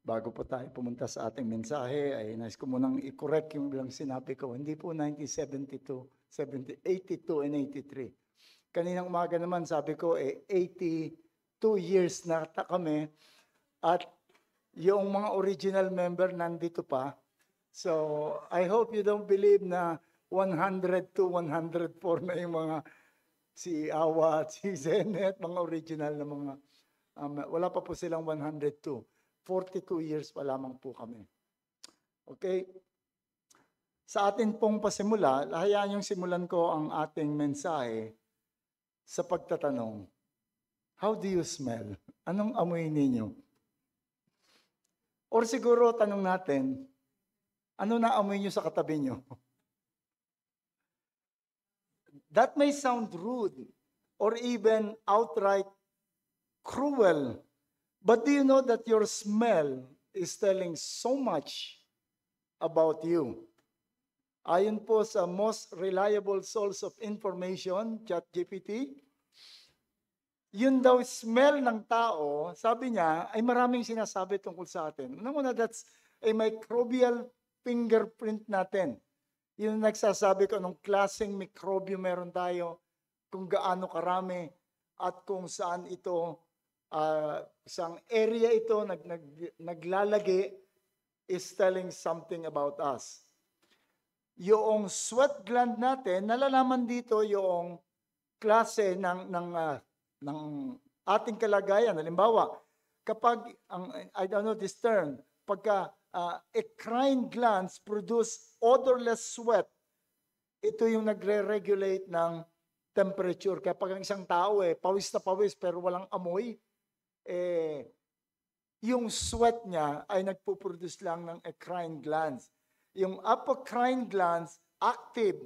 Bago po tayo pumunta sa ating mensahe, ay nais ko munang i-correct yung bilang sinabi ko. Hindi po 1972, 82 and 83. Kaninang umaga naman sabi ko, 82 years na kami at yung mga original member nandito pa. So, I hope you don't believe na 102, 104 na yung mga si Awa at si Zenet, mga original na mga, wala pa po silang 102. 42 years pa lamang po kami. Okay? Sa atin pong pasimula, hayaan yung simulan ko ang ating mensahe sa pagtatanong, how do you smell? Anong amoy ninyo? Or siguro tanong natin, ano na amoy nyo sa katabi nyo? That may sound rude or even outright cruel. But do you know that your smell is telling so much about you? Ayon po sa most reliable source of information, ChatGPT, yun daw smell ng tao, sabi niya, ay maraming sinasabi tungkol sa atin. Una, that's a microbial fingerprint natin. Yun nagsasabi ko anong klaseng mikrobyo meron tayo, kung gaano karami, at kung saan ito isang area ito naglalagi is telling something about us. Yung sweat gland natin, nalalaman dito yung klase ng ating kalagayan. Halimbawa, kapag, I don't know this term, pagka eccrine glands produce odorless sweat, ito yung nagre-regulate ng temperature. Kaya pag ang isang tao pawis na pawis pero walang amoy, yung sweat niya ay nagpo-produce lang ng eccrine glands. Yung apocrine glands, active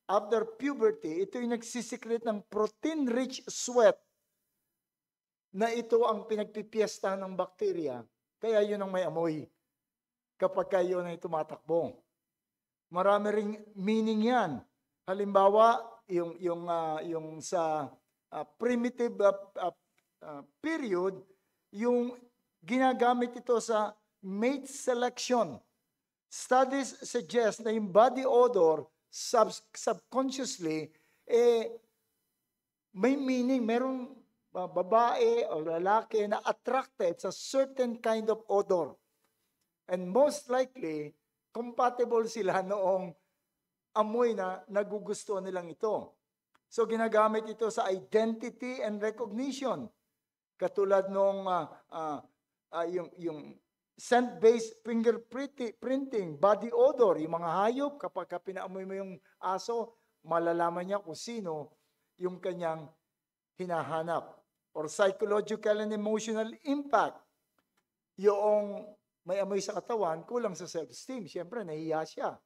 after puberty, ito yung nagsisikret ng protein-rich sweat na ito ang pinagpipiesta ng bakterya. Kaya yun ang may amoy kapag kayo na tumatakbo. Marami ring meaning yan. Halimbawa, yung sa primitive period, yung ginagamit ito sa mate selection. Studies suggest na yung body odor subconsciously may meaning. Merong babae o lalaki na attracted sa certain kind of odor. And most likely, compatible sila noong amoy na nagugustuhan nilang ito. So ginagamit ito sa identity and recognition. Katulad nung yung scent-based fingerprinting, body odor, yung mga hayop, kapag pinaamoy mo yung aso, malalaman niya kung sino yung kanyang hinahanap. Or psychological and emotional impact. Yung may amoy sa katawan, kulang sa self-esteem. Siyempre, nahiya siya.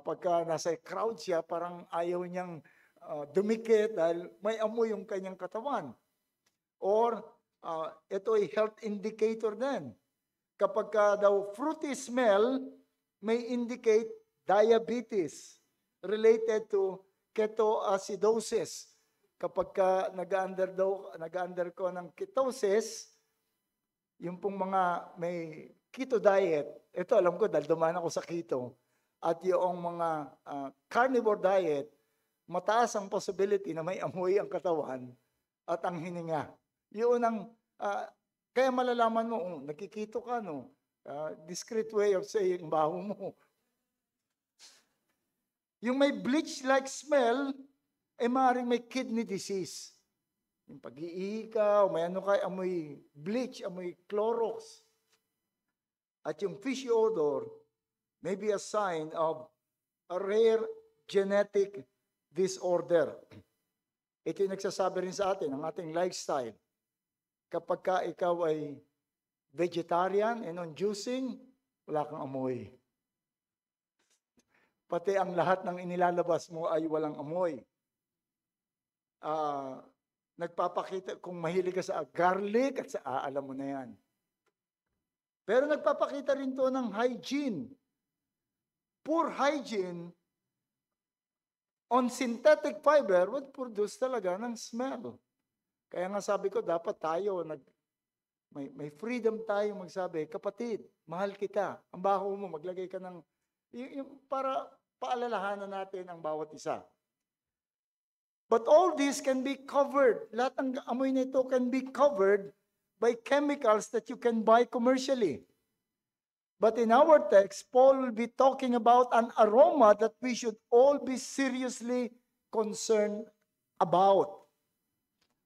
Pagka nasa crowd siya, parang ayaw niyang dumikit dahil may amoy yung kanyang katawan. Or ito ay health indicator din. Kapag daw fruity smell, may indicate diabetes related to ketoacidosis. Kapag nag-undergo ng ketosis, yung pong mga may keto diet, ito alam ko dahil dumaan ako sa keto, at yung mga carnivore diet, mataas ang possibility na may amoy ang katawan at ang hininga. Yun ang, kaya malalaman mo, nagkikito ka, no? Discreet way of saying, baho mo. Yung may bleach-like smell, maaaring may kidney disease. Yung pag-iihi ka, o may ano ka, amoy bleach, amoy Clorox. At yung fishy odor may be a sign of a rare genetic disorder. Ito yung nagsasabi rin sa atin, ang ating lifestyle. Kapag ka ikaw ay vegetarian and on juicing, wala kang amoy. Pati ang lahat ng inilalabas mo ay walang amoy. Nagpapakita, kung mahilig ka sa garlic, at alam mo na yan. Pero nagpapakita rin to ng hygiene. Poor hygiene on synthetic fiber would produce talaga ng smell. Kaya nga sabi ko, dapat tayo May freedom tayong magsabi, kapatid, mahal kita. Ang baho mo, maglagay ka ng, para paalalahanan natin ang bawat isa. But all this can be covered. Lahat ng amoy nito can be covered by chemicals that you can buy commercially. But in our text, Paul will be talking about an aroma that we should all be seriously concerned about.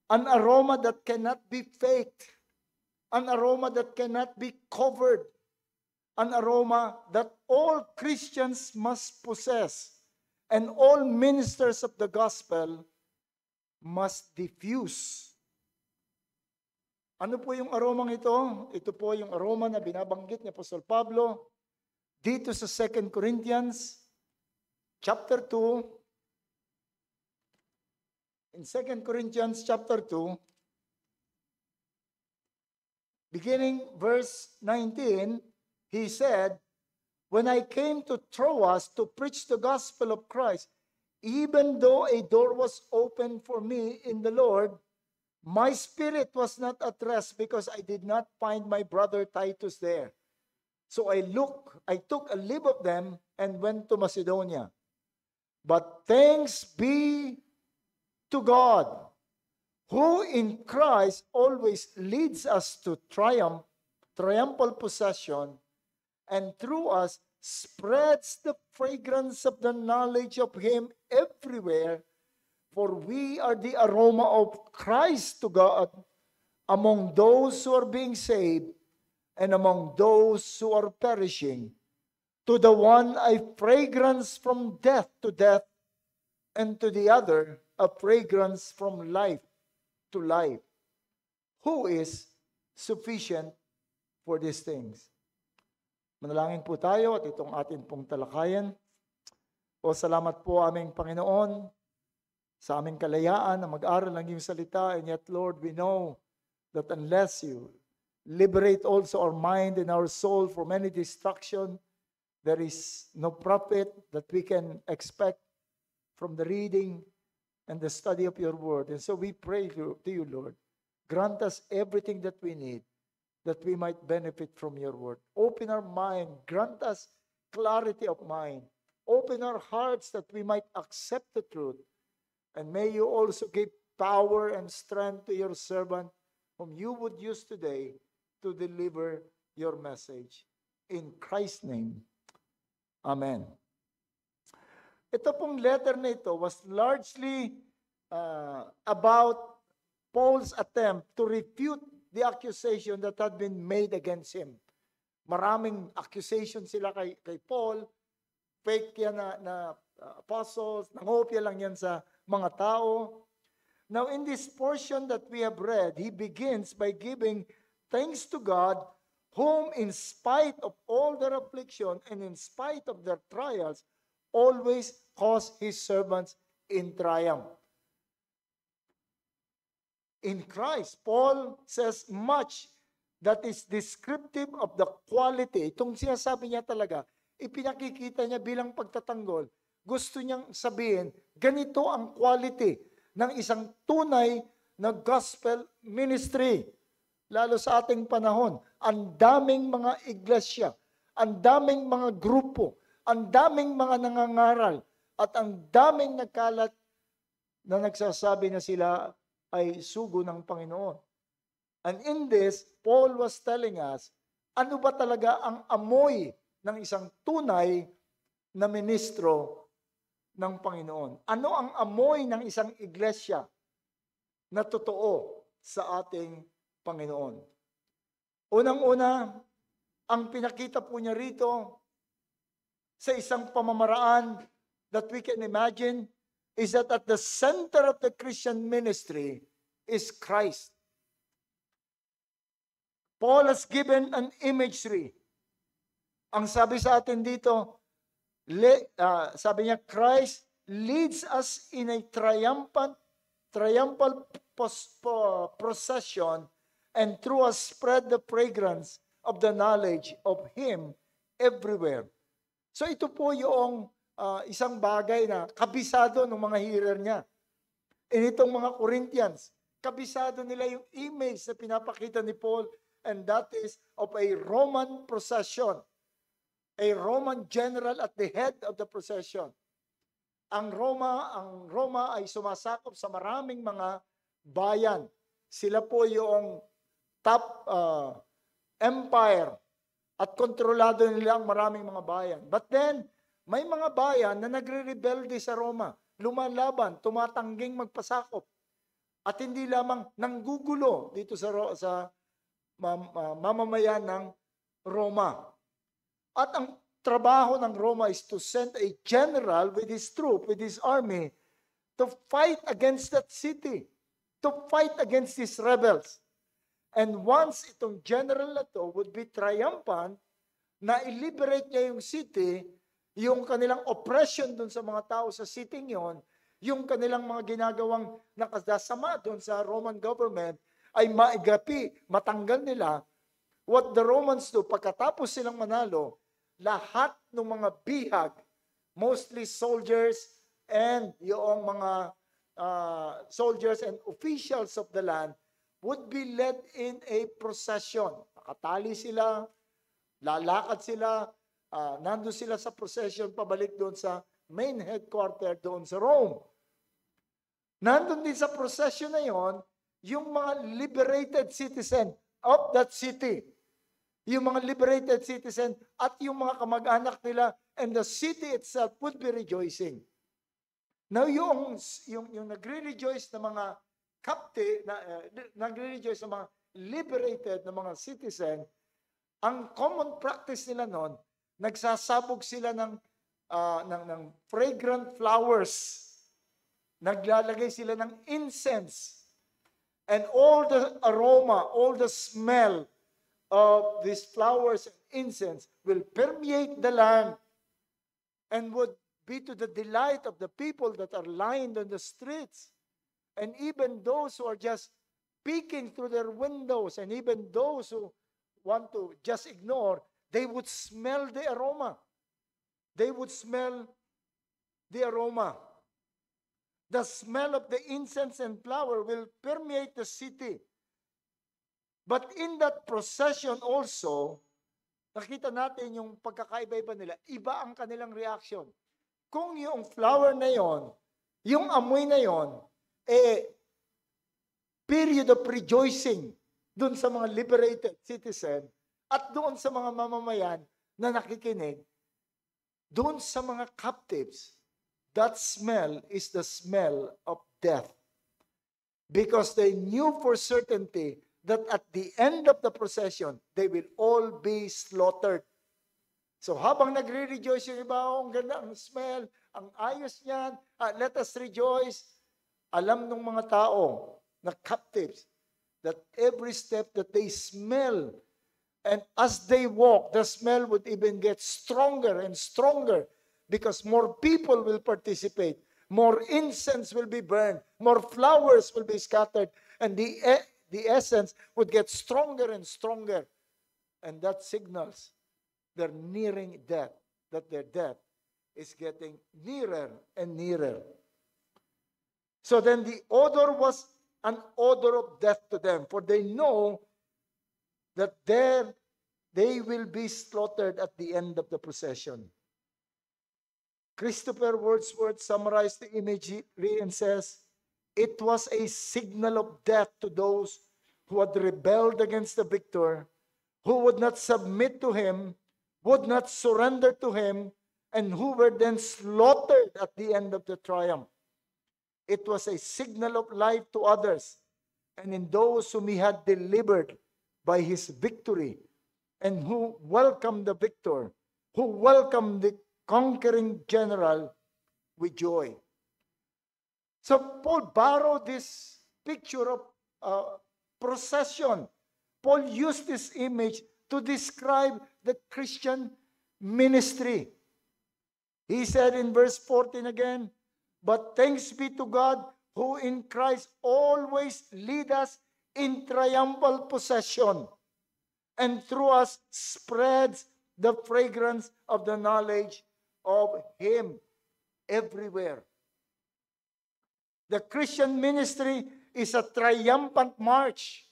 An aroma that cannot be faked. An aroma that cannot be covered. An aroma that all Christians must possess. And all ministers of the gospel must diffuse. Ano po yung aromang ito? Ito po yung aroma na binabanggit ni Apostol Pablo dito sa 2 Corinthians chapter 2. In 2 Corinthians chapter 2, beginning verse 19, he said, "When I came to Troas to preach the gospel of Christ, even though a door was opened for me in the Lord, my spirit was not at rest because I did not find my brother Titus there. So I took a leave of them and went to Macedonia. But thanks be to God, who in Christ always leads us to triumphal possession, and through us spreads the fragrance of the knowledge of Him everywhere, for we are the aroma of Christ to God among those who are being saved and among those who are perishing. To the one a fragrance from death to death, and to the other a fragrance from life to life. Who is sufficient for these things?" Manalangin po tayo at itong atin pong talakayan. O salamat po aming Panginoon sa aming kalayaan na mag-aral ng iyong salita. And yet, Lord, we know that unless you liberate also our mind and our soul from any distraction, there is no profit that we can expect from the reading and the study of your word. And so we pray to you, Lord, grant us everything that we need, that we might benefit from your word. Open our mind, grant us clarity of mind. Open our hearts that we might accept the truth. And may you also give power and strength to your servant whom you would use today to deliver your message. In Christ's name, Amen. Ito pong letter na ito was largely about Paul's attempt to refute the accusation that had been made against him. Maraming accusation sila kay Paul. Fake yan na apostles. Nangopya lang yan sa mga tao. Now in this portion that we have read, he begins by giving thanks to God, whom in spite of all their affliction and in spite of their trials, always cause his servants in triumph. In Christ, Paul says much that is descriptive of the quality. Itong sinasabi niya talaga, ipinakikita niya bilang pagtatanggol. Gusto niyang sabihin, ganito ang quality ng isang tunay na gospel ministry. Lalo sa ating panahon, ang daming mga iglesia, ang daming mga grupo, ang daming mga nangangaral, at ang daming nagkalat na nagsasabi na sila ay sugo ng Panginoon. And in this, Paul was telling us, ano ba talaga ang amoy ng isang tunay na ministro ng Panginoon? Ano ang amoy ng isang iglesia na totoo sa ating Panginoon? Unang-una, ang pinakita po niya rito sa isang pamamaraan that we can imagine is that at the center of the Christian ministry is Christ. Paul has given an imagery. Ang sabi sa atin dito, sabi niya, Christ leads us in a triumphal procession, and through us spread the fragrance of the knowledge of Him everywhere. So ito po yung isang bagay na kabisado ng mga hearer niya. In itong mga Corinthians, kabisado nila yung image na pinapakita ni Paul and that is of a Roman procession. A Roman general at the head of the procession. Ang Roma ay sumasakop sa maraming mga bayan. Sila po yung top empire at kontrolado nila ang maraming mga bayan. But then, may mga bayan na nagre-rebelde sa Roma, lumalaban, tumatangging magpasakop. At hindi lamang nanggugulo dito sa mamamayan ng Roma. At ang trabaho ng Roma is to send a general with his troop, with his army, to fight against that city, to fight against these rebels. And once itong general na to would be triumphant, na i-liberate niya yung city, yung kanilang oppression dun sa mga tao sa city yon, yung kanilang mga ginagawang nakasama dun sa Roman government, ay maigapi, matanggal nila. What the Romans do, pagkatapos silang manalo, lahat ng mga bihag, mostly soldiers and yung mga soldiers and officials of the land, would be led in a procession. Nakatali sila, lalakad sila, nandun sila sa procession pabalik doon sa main headquarter doon sa Rome. Nandun din sa procession na yon yung mga liberated citizen of that city. Yung mga liberated citizen at yung mga kamag-anak nila, and the city itself would be rejoicing. Now, yung nagre-rejoice na mga captive, nagre-rejoice na mga liberated na mga citizen, ang common practice nila noon, nagsasabog sila ng fragrant flowers. Naglalagay sila ng incense. And all the aroma, all the smell of these flowers and incense will permeate the land and would be to the delight of the people that are lined on the streets. And even those who are just peeking through their windows, and even those who want to just ignore, they would smell the aroma. They would smell the aroma. The smell of the incense and flower will permeate the city. But in that procession also, nakita natin yung pagkakaiba-iba nila. Iba ang kanilang reaction. Kung yung flower na yon, yung amoy na yon, period of rejoicing doon sa mga liberated citizen at doon sa mga mamamayan na nakikinig, doon sa mga captives, that smell is the smell of death. Because they knew for certainty that at the end of the procession, they will all be slaughtered. So habang nagre-rejoice yung iba, ang ganda, ang smell, ang ayos niyan, let us rejoice. Alam ng mga tao na captives that every step that they smell, and as they walk, the smell would even get stronger and stronger because more people will participate, more incense will be burned, more flowers will be scattered, and the essence would get stronger and stronger. And that signals they're nearing death, that their death is getting nearer and nearer. So then the odor was an odor of death to them, for they know that there they will be slaughtered at the end of the procession. Christopher Wordsworth summarized the imagery and says, it was a signal of death to those who had rebelled against the victor, who would not submit to him, would not surrender to him, and who were then slaughtered at the end of the triumph. It was a signal of life to others, and in those whom he had delivered by his victory, and who welcomed the victor, who welcomed the conquering general with joy. So Paul borrowed this picture of procession. Paul used this image to describe the Christian ministry. He said in verse 14 again, but thanks be to God who in Christ always lead us in triumphal procession, and through us spreads the fragrance of the knowledge of Him everywhere. The Christian ministry is a triumphant march.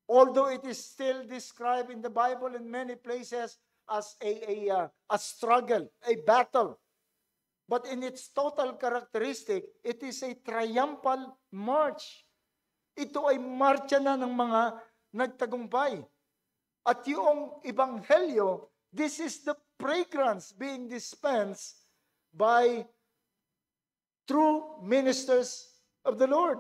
Although it is still described in the Bible in many places as a struggle, a battle. But in its total characteristic, it is a triumphal march. Ito ay marcha na ng mga nagtagumpay. At yung ebanghelyo, this is the fragrance being dispensed by true ministers of the Lord.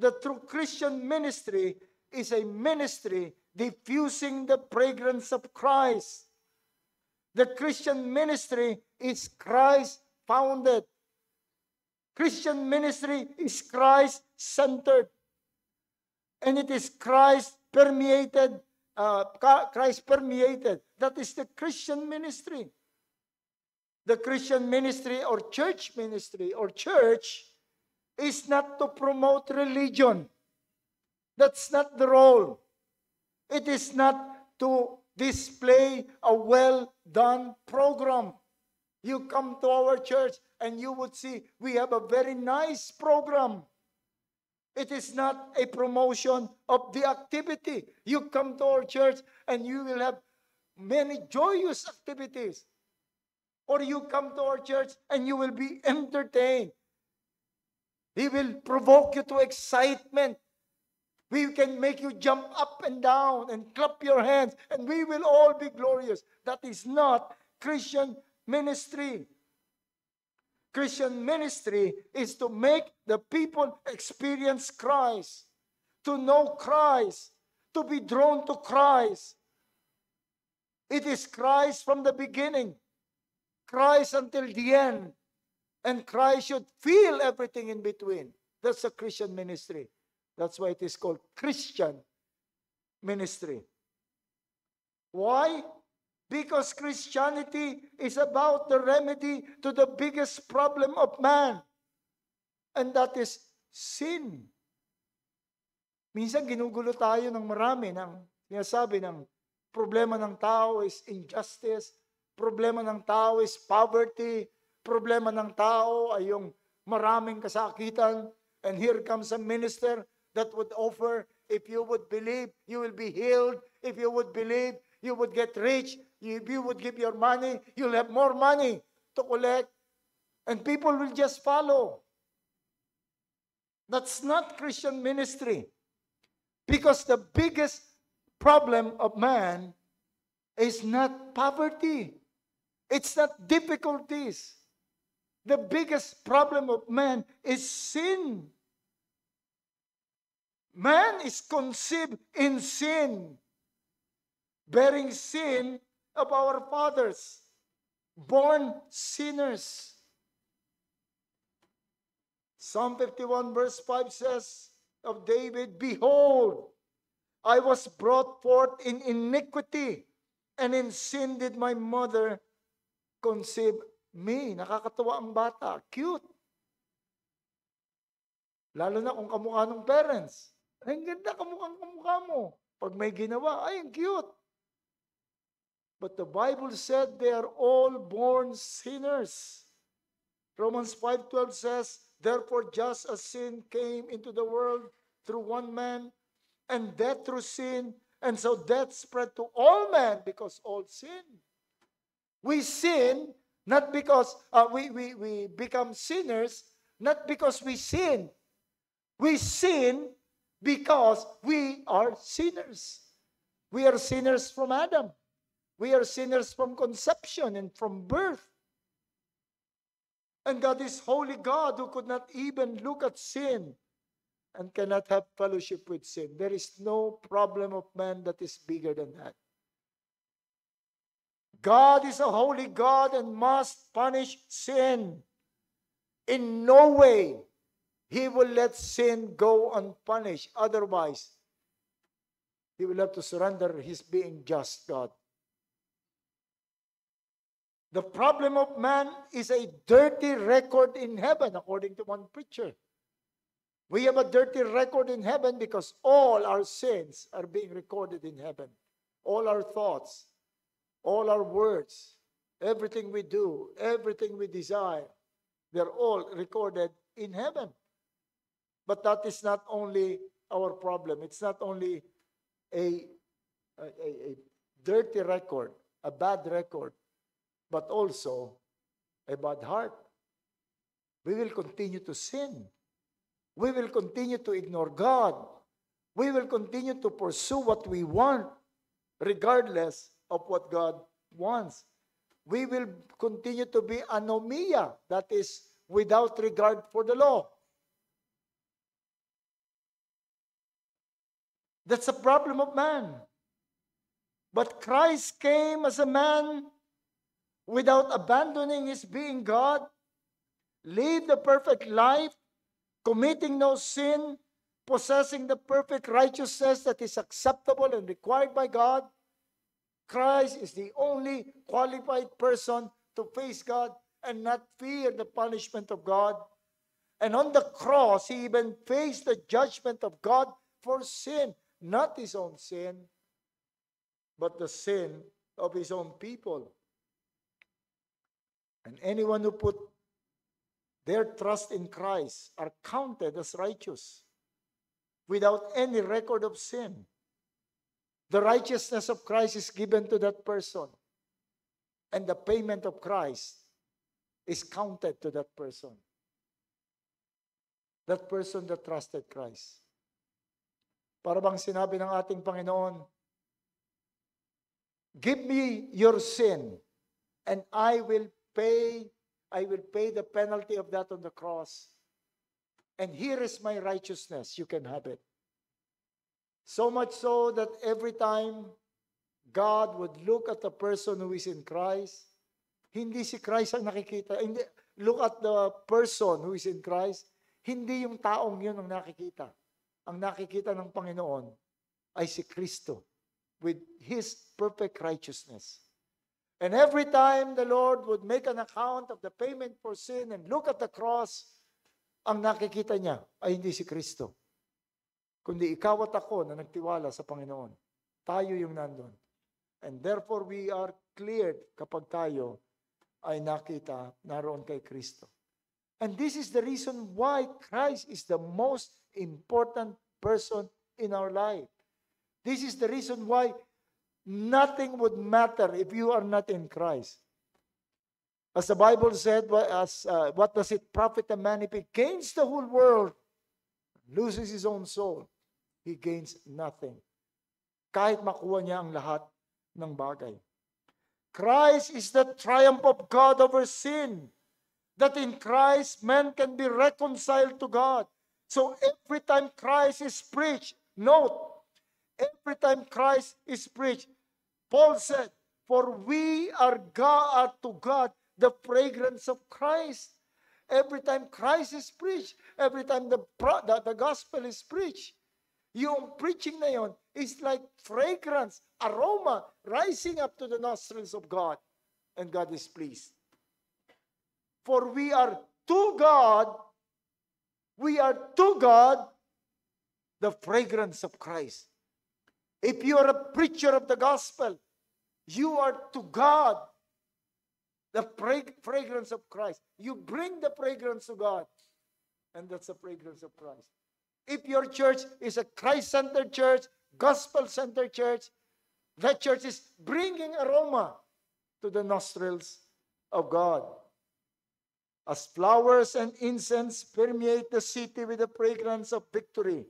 The true Christian ministry is a ministry diffusing the fragrance of Christ. The Christian ministry is Christ-founded. Christian ministry is Christ-centered. And it is Christ-permeated. Christ-permeated. That is the Christian ministry. The Christian ministry or church ministry or church is not to promote religion. That's not the role. It is not to display a well-done program. You come to our church and you would see we have a very nice program. It is not a promotion of the activity. You come to our church and you will have many joyous activities. Or you come to our church and you will be entertained. He will provoke you to excitement. We can make you jump up and down and clap your hands, and we will all be glorious. That is not Christian ministry. Christian ministry is to make the people experience Christ, to know Christ, to be drawn to Christ. It is Christ from the beginning, Christ until the end, and Christ should fill everything in between. That's a Christian ministry. That's why it is called Christian ministry. Why? Because Christianity is about the remedy to the biggest problem of man. And that is sin. Minsan ginugulo tayo ng marami ng sinasabi ng problema ng tao is injustice, problema ng tao is poverty, problema ng tao ay yung maraming kasakitan. And here comes a minister that would offer, if you would believe, you will be healed. If you would believe, you would get rich. If you would give your money, you'll have more money to collect. And people will just follow. That's not Christian ministry. Because the biggest problem of man is not poverty. It's not difficulties. The biggest problem of man is sin. Man is conceived in sin, bearing sin of our fathers, born sinners. Psalm 51 verse 5 says of David, "Behold, I was brought forth in iniquity, and in sin did my mother conceive me." Nakakatawa ang bata. Cute. Lalo na kung kamukha ng parents. Ay, ang ganda kamukha mo. Pag may ginawa, ay, ang cute. But the Bible said they are all born sinners. Romans 5:12 says, "Therefore just as sin came into the world through one man, and death through sin, and so death spread to all men because all sin." We sin not because we become sinners, not because we sin. We sin because we are sinners. We are sinners from Adam. We are sinners from conception and from birth. And God is holy God who could not even look at sin and cannot have fellowship with sin. There is no problem of man that is bigger than that. God is a holy God and must punish sin. In no way He will let sin go unpunished. Otherwise, He will have to surrender His being just God. The problem of man is a dirty record in heaven, according to one preacher. We have a dirty record in heaven because all our sins are being recorded in heaven. All our thoughts, all our words, everything we do, everything we desire, they're all recorded in heaven. But that is not only our problem. It's not only a, a dirty record, a bad record, but also a bad heart. We will continue to sin. We will continue to ignore God. We will continue to pursue what we want, regardless of what God wants. We will continue to be anomia, that is, without regard for the law. That's a problem of man. But Christ came as a man without abandoning his being God, lived the perfect life, committing no sin, possessing the perfect righteousness that is acceptable and required by God. Christ is the only qualified person to face God and not fear the punishment of God. And on the cross, he even faced the judgment of God for sin, not his own sin, but the sin of his own people. And anyone who put their trust in Christ are counted as righteous without any record of sin. The righteousness of Christ is given to that person, and the payment of Christ is counted to that person. That person that trusted Christ. Para bang sinabi ng ating Panginoon, give me your sin, and I will pay the penalty of that on the cross. And here is my righteousness. You can have it. So much so that every time God would look at the person who is in Christ, hindi si Christ ang nakikita. Hindi, look at the person who is in Christ, hindi yung taong yun ang nakikita. Ang nakikita ng Panginoon ay si Kristo with His perfect righteousness. And every time the Lord would make an account of the payment for sin and look at the cross, ang nakikita niya ay hindi si Kristo, kundi ikaw at ako na nagtiwala sa Panginoon. Tayo yung nandun. And therefore, we are cleared kapag tayo ay nakita naroon kay Kristo. And this is the reason why Christ is the most important person in our life. This is the reason why nothing would matter if you are not in Christ. As the Bible said, what does it profit a man if he gains the whole world, loses his own soul? He gains nothing. Kahit makuha niya ang lahat ng bagay. Christ is the triumph of God over sin. That in Christ, man can be reconciled to God. So every time Christ is preached, note, every time Christ is preached, Paul said, for we are to God the fragrance of Christ. Every time Christ is preached, every time the gospel is preached, yung preaching na yon is like fragrance, aroma, rising up to the nostrils of God. And God is pleased. For we are to God the fragrance of Christ. If you are a preacher of the gospel, you are to God the fragrance of Christ. You bring the fragrance to God. And that's the fragrance of Christ. If your church is a Christ-centered church, gospel-centered church, that church is bringing aroma to the nostrils of God. As flowers and incense permeate the city with the fragrance of victory,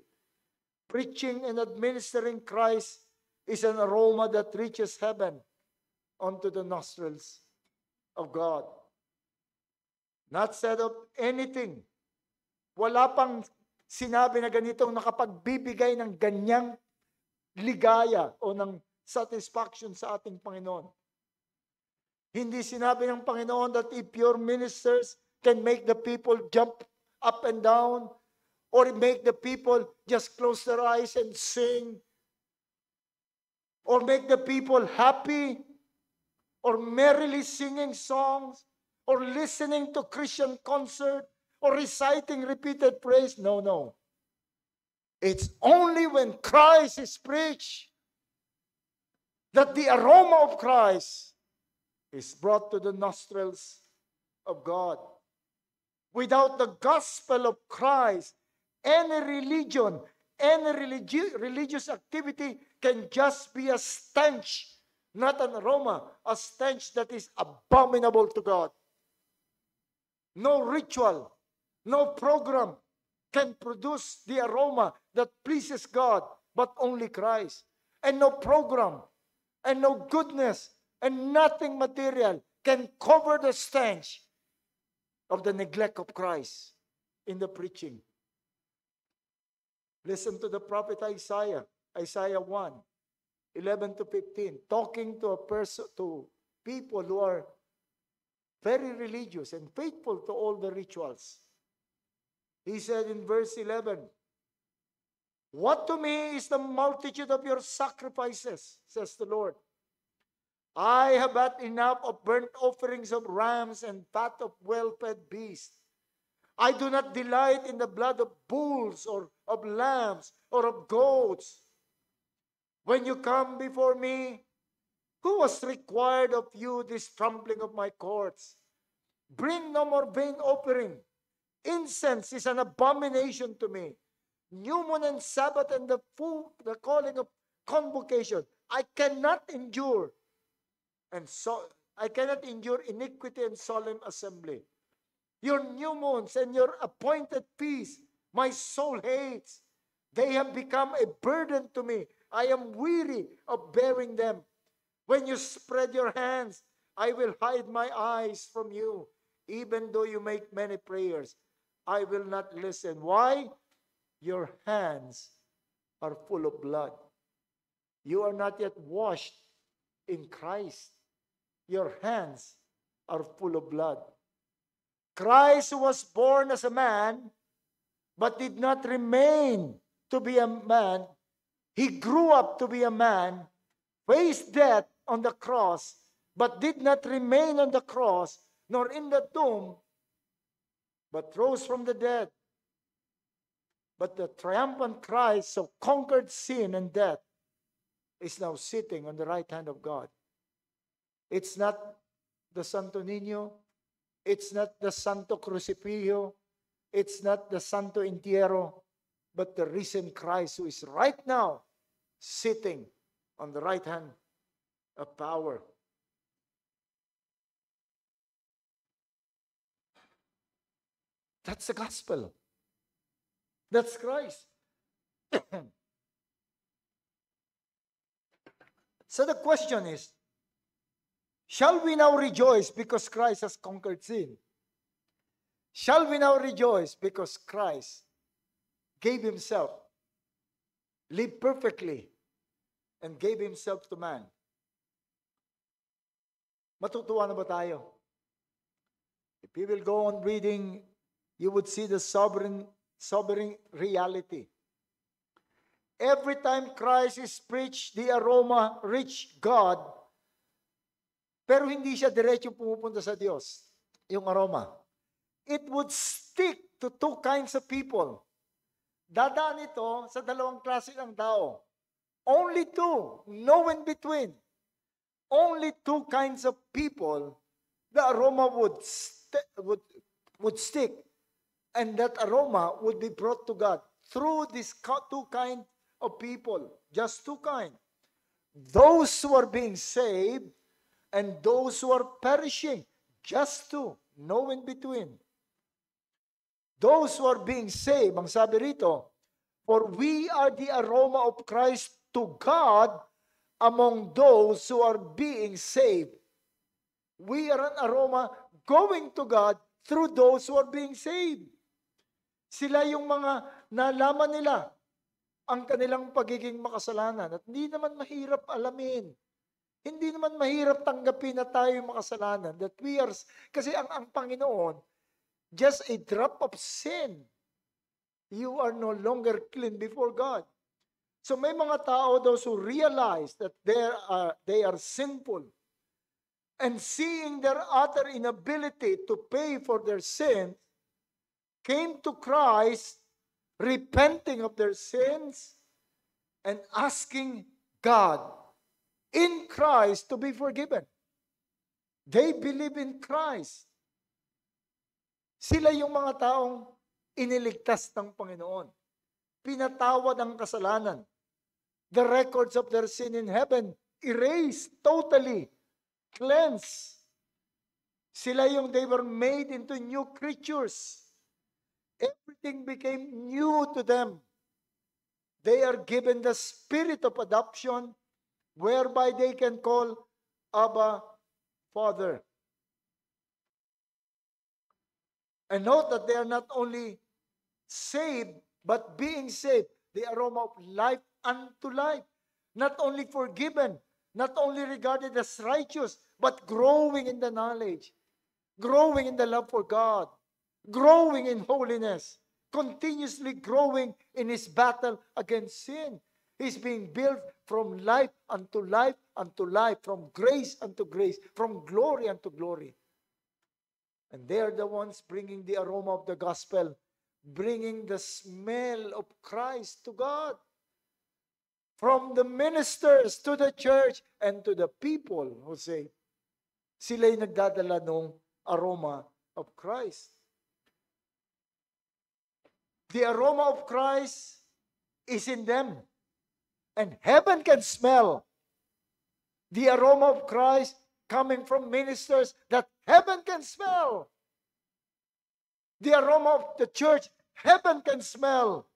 preaching and administering Christ is an aroma that reaches heaven onto the nostrils of God. Not said of anything. Wala pang sinabi na ganitong nakapagbibigay ng ganyang ligaya o ng satisfaction sa ating Panginoon. Hindi sinabi ng Panginoon that if your ministers can make the people jump up and down or make the people just close their eyes and sing or make the people happy or merrily singing songs or listening to Christian concert or reciting repeated praise. No, no. It's only when Christ is preached that the aroma of Christ is brought to the nostrils of God. Without the gospel of Christ, any religion, any religious activity can just be a stench, not an aroma, a stench that is abominable to God. No ritual, no program can produce the aroma that pleases God, but only Christ. And no program, and no goodness, and nothing material can cover the stench of the neglect of Christ in the preaching. Listen to the prophet Isaiah, Isaiah 1, 11 to 15, talking to to people who are very religious and faithful to all the rituals. He said in verse 11, "What to me is the multitude of your sacrifices, says the Lord. I have had enough of burnt offerings of rams and fat of well-fed beasts. I do not delight in the blood of bulls or of lambs or of goats. When you come before me, who was required of you this trampling of my courts? Bring no more vain offering. Incense is an abomination to me. New moon and Sabbath and the calling of convocation, I cannot endure. And so I cannot endure iniquity and solemn assembly. Your new moons and your appointed feasts, my soul hates. They have become a burden to me. I am weary of bearing them. When you spread your hands, I will hide my eyes from you. Even though you make many prayers, I will not listen." Why? Your hands are full of blood. You are not yet washed in Christ. Your hands are full of blood. Christ was born as a man, but did not remain to be a man. He grew up to be a man, faced death on the cross, but did not remain on the cross, nor in the tomb, but rose from the dead. But the triumphant Christ who conquered sin and death is now sitting on the right hand of God. It's not the Santo Niño. It's not the Santo Crucifijo. It's not the Santo Entierro, but the risen Christ who is right now sitting on the right hand of power. That's the gospel. That's Christ. So the question is, shall we now rejoice because Christ has conquered sin? Shall we now rejoice because Christ gave himself, lived perfectly, and gave himself to man? Matutuwa na ba tayo? If you will go on reading, you would see the sovereign reality. Every time Christ is preached, the aroma reached God, pero hindi siya diretso pumupunta sa Diyos, yung aroma. It would stick to two kinds of people. Dadaan ito sa dalawang klase ng tao. Only two, no in between. Only two kinds of people, the aroma would stick. And that aroma would be brought to God through these two kinds of people. Just two kinds. Those who are being saved and those who are perishing. Just two. No in between. Those who are being saved, ang sabi rito, for we are the aroma of Christ to God among those who are being saved. We are an aroma going to God through those who are being saved. Sila yung mga nalaman nila ang kanilang pagiging makasalanan at hindi naman mahirap alamin. Hindi naman mahirap tanggapin na tayo yung makasalanan. That we are, kasi ang Panginoon, just a drop of sin, you are no longer clean before God. So may mga tao, those who realize that they are sinful, and seeing their utter inability to pay for their sins, came to Christ, repenting of their sins, and asking God in Christ to be forgiven. They believe in Christ. Sila yung mga taong iniligtas ng Panginoon. pinatawad ang kasalanan. The records of their sin in heaven, erased, totally, cleansed. Sila yung they were made into new creatures. Everything became new to them. They are given the spirit of adoption, whereby they can call Abba, Father. And note that they are not only saved, but being saved, the aroma of life unto life. Not only forgiven, not only regarded as righteous, but growing in the knowledge, growing in the love for God, growing in holiness, continuously growing in his battle against sin. He's being built from life unto life unto life, from grace unto grace, from glory unto glory. And they are the ones bringing the aroma of the gospel, bringing the smell of Christ to God. From the ministers to the church and to the people who say, sila'y nagdadala ng aroma of Christ. The aroma of Christ is in them. And heaven can smell the aroma of Christ coming from ministers that heaven can smell. The aroma of the church, heaven can smell.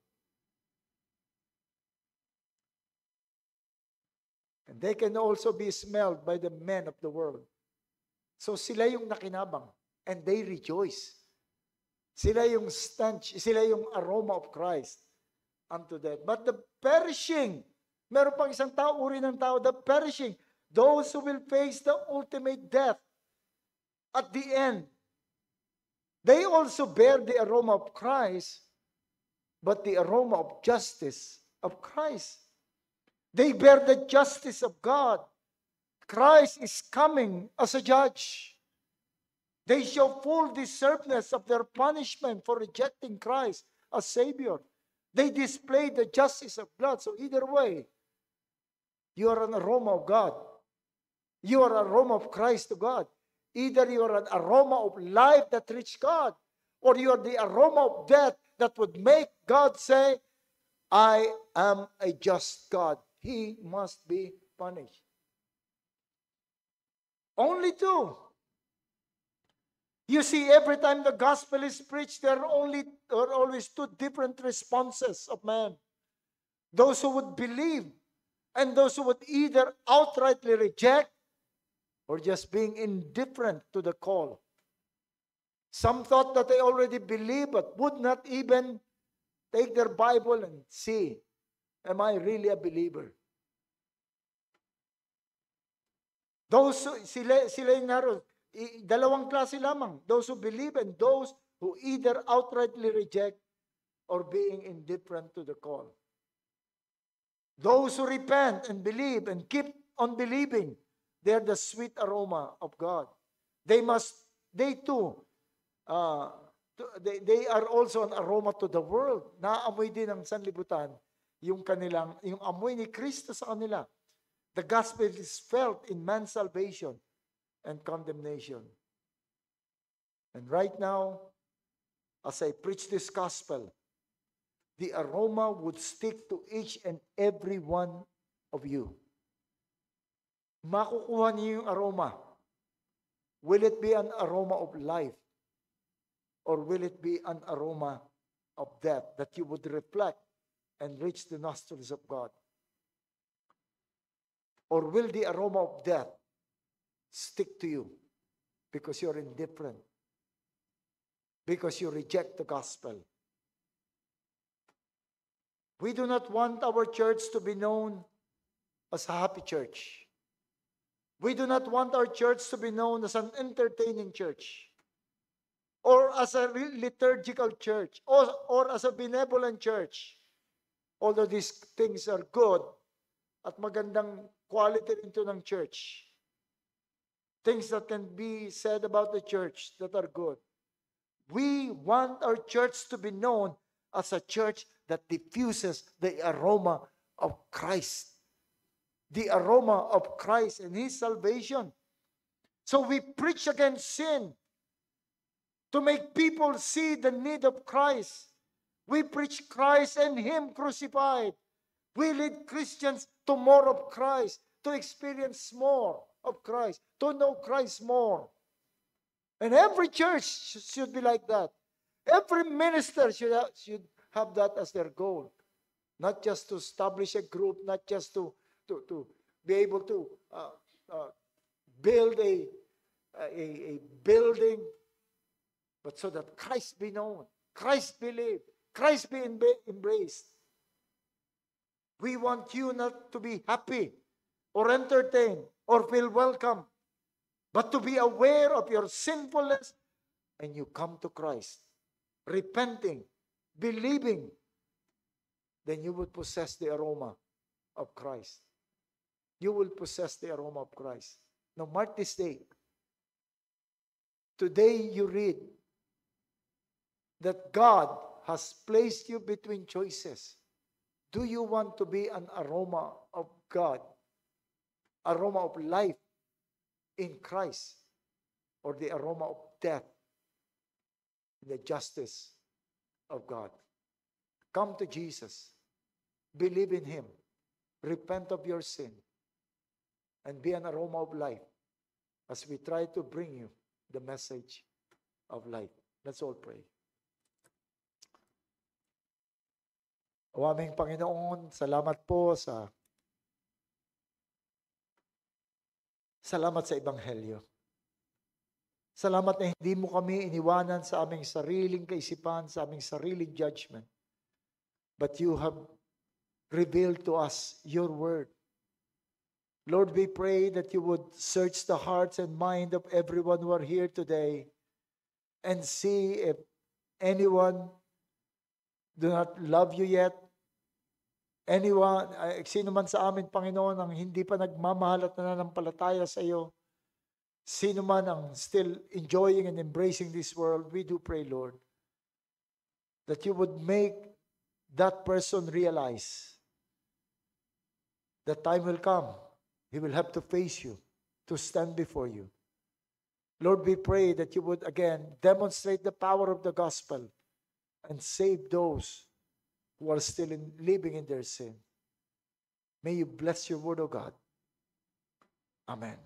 And they can also be smelled by the men of the world. So sila yung nakinabang and they rejoice. Sila yung stench, sila yung aroma of Christ unto death. But the perishing, meron pang isang tao, uri ng tao, the perishing, those who will face the ultimate death at the end, they also bear the aroma of Christ, but the aroma of justice of Christ. They bear the justice of God. Christ is coming as a judge. They show full deservedness of their punishment for rejecting Christ as Savior. They display the justice of God. So either way, you are an aroma of God. You are an aroma of Christ to God. Either you are an aroma of life that reached God, or you are the aroma of death that would make God say, I am a just God. He must be punished. Only two. You see, every time the gospel is preached, there are always two different responses of man. Those who would believe, and those who would either outrightly reject or just being indifferent to the call. Some thought that they already believe, but would not even take their Bible and see, am I really a believer? Those, sila yung naroon, dalawang klase lamang. Those who believe and those who either outrightly reject or being indifferent to the call. Those who repent and believe and keep on believing, they are the sweet aroma of God. They too, they are also an aroma to the world. Naamoy din ng sanlibutan yung amoy ni Kristo sa kanila. The gospel is felt in man's salvation and condemnation. And right now, as I preach this gospel, the aroma would stick to each and every one of you. Makukuha niyo yung aroma. Will it be an aroma of life? Or will it be an aroma of death that you would reflect and reach the nostrils of God? Or will the aroma of death stick to you because you're indifferent, because you reject the gospel? We do not want our church to be known as a happy church. We do not want our church to be known as an entertaining church, or as a liturgical church, or as a benevolent church. Although these things are good at magandang quality into ng church, things that can be said about the church that are good. We want our church to be known as a church that diffuses the aroma of Christ. The aroma of Christ and His salvation. So we preach against sin to make people see the need of Christ. We preach Christ and Him crucified. We lead Christians to more of Christ, to experience more of Christ, to know Christ more. And every church should be like that. Every minister should have that as their goal. Not just to establish a group, not just to be able to build a building, but so that Christ be known, Christ be lived, Christ be embraced. We want you not to be happy or entertained or feel welcome, but to be aware of your sinfulness, and you come to Christ, repenting, believing, then you will possess the aroma of Christ. You will possess the aroma of Christ. Now mark this day. Today you read that God has placed you between choices. Do you want to be an aroma of God, aroma of life in Christ, or the aroma of death in the justice of God? Come to Jesus. Believe in Him. Repent of your sin. And be an aroma of life as we try to bring you the message of life. Let's all pray. O aming Panginoon, salamat po sa Ebanghelyo. Salamat na hindi mo kami iniwanan sa aming sariling kaisipan, sa aming sariling judgment. But you have revealed to us your word. Lord, we pray that you would search the hearts and mind of everyone who are here today and see if anyone do not love you yet. Anyone, sino man sa amin, Panginoon, ang hindi pa nagmamahal at nananampalataya sa iyo, sino man ang still enjoying and embracing this world, we do pray, Lord, that you would make that person realize that time will come. He will have to face you, to stand before you. Lord, we pray that you would again demonstrate the power of the gospel and save those who are still living in their sin. May you bless your word, O God. Amen.